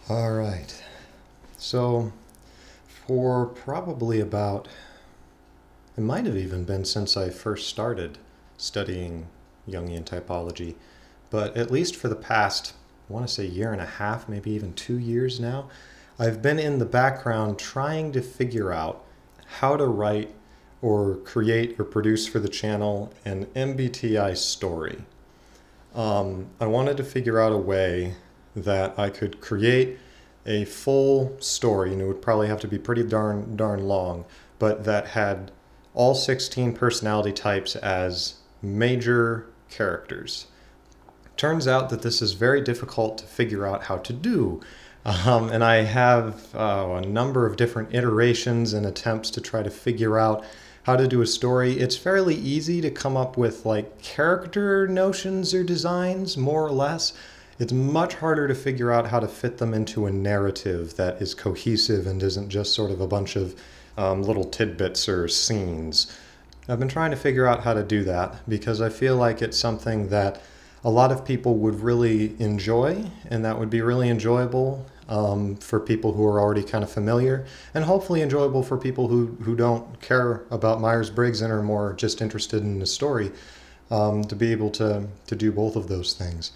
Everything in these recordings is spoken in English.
All right. So, for probably about, it might have even been since I first started studying Jungian typology, but at least for the past, I want to say year and a half, maybe even 2 years now, I've been in the background trying to figure out how to write or create or produce for the channel an MBTI story. I wanted to figure out a way that I could create a full story, and it would probably have to be pretty darn long, but that had all 16 personality types as major characters. Turns out that this is very difficult to figure out how to do. And I have a number of different iterations and attempts to try to figure out how to do a story. It's fairly easy to come up with like character notions or designs, more or less. It's much harder to figure out how to fit them into a narrative that is cohesive and isn't just sort of a bunch of little tidbits or scenes. I've been trying to figure out how to do that because I feel like it's something that a lot of people would really enjoy, and that would be really enjoyable for people who are already kind of familiar, and hopefully enjoyable for people who don't care about Myers-Briggs and are more just interested in the story, to be able to do both of those things.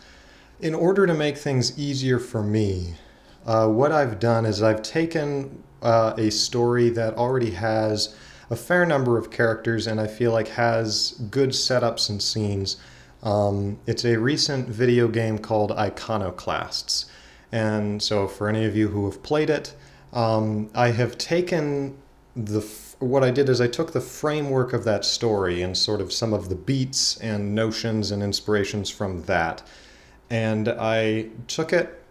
In order to make things easier for me, what I've done is I've taken a story that already has a fair number of characters and I feel like has good setups and scenes. It's a recent video game called Iconoclasts. And so for any of you who have played it, I have taken what I did is I took the framework of that story and sort of some of the beats and notions and inspirations from that. And I took it,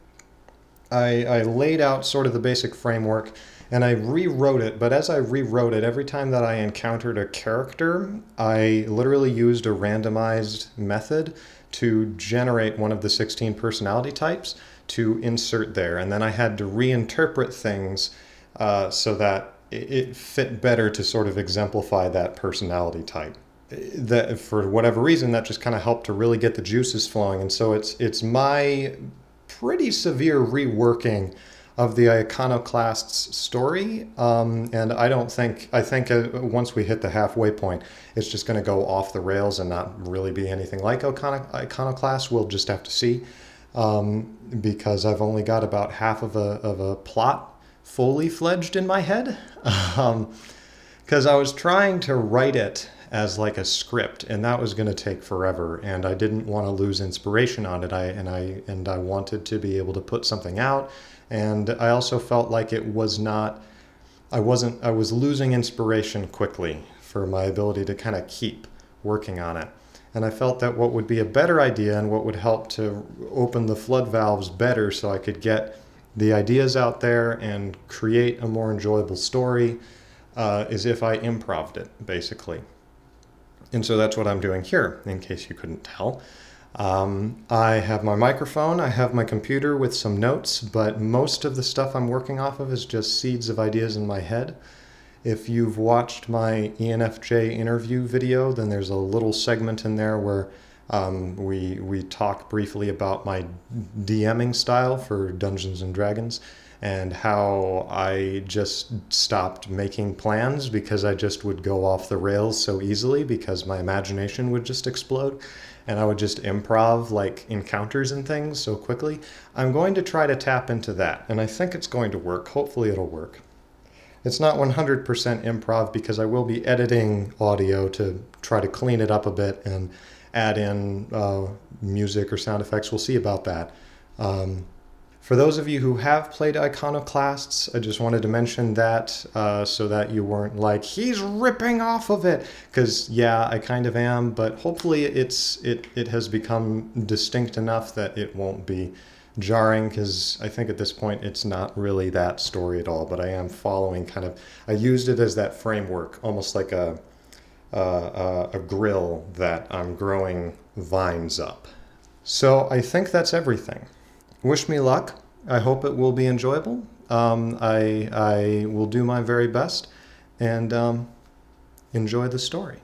I laid out sort of the basic framework, and I rewrote it. But as I rewrote it, every time that I encountered a character, I literally used a randomized method to generate one of the 16 personality types to insert there. And then I had to reinterpret things so that it fit better to sort of exemplify that personality type. That for whatever reason, that just kind of helped to really get the juices flowing. And so it's my pretty severe reworking of the Iconoclasts story, and I think once we hit the halfway point, it's just going to go off the rails and not really be anything like Iconoclasts. We'll just have to see, because I've only got about half of a plot fully fledged in my head, because I was trying to write it as like a script, and that was going to take forever, and I didn't want to lose inspiration on it. I wanted to be able to put something out. And I also felt like I was losing inspiration quickly for my ability to kind of keep working on it. And I felt that what would be a better idea and what would help to open the flood valves better so I could get the ideas out there and create a more enjoyable story is if I improv'd it, basically. And so that's what I'm doing here, in case you couldn't tell. I have my microphone, I have my computer with some notes, but most of the stuff I'm working off of is just seeds of ideas in my head. If you've watched my ENFJ interview video, then there's a little segment in there where we talk briefly about my DMing style for Dungeons and Dragons and how I just stopped making plans because I just would go off the rails so easily because my imagination would just explode. And I would just improv like encounters and things so quickly. I'm going to try to tap into that, and I think it's going to work. Hopefully it'll work. It's not 100% improv because I will be editing audio to try to clean it up a bit and add in music or sound effects. We'll see about that. For those of you who have played Iconoclasts, I just wanted to mention that so that you weren't like, he's ripping off of it. Because, yeah, I kind of am, but hopefully it has become distinct enough that it won't be jarring, because I think at this point it's not really that story at all, but I am following kind of, I used it as that framework, almost like a grill that I'm growing vines up. So I think that's everything. Wish me luck. I hope it will be enjoyable. I will do my very best, and enjoy the story.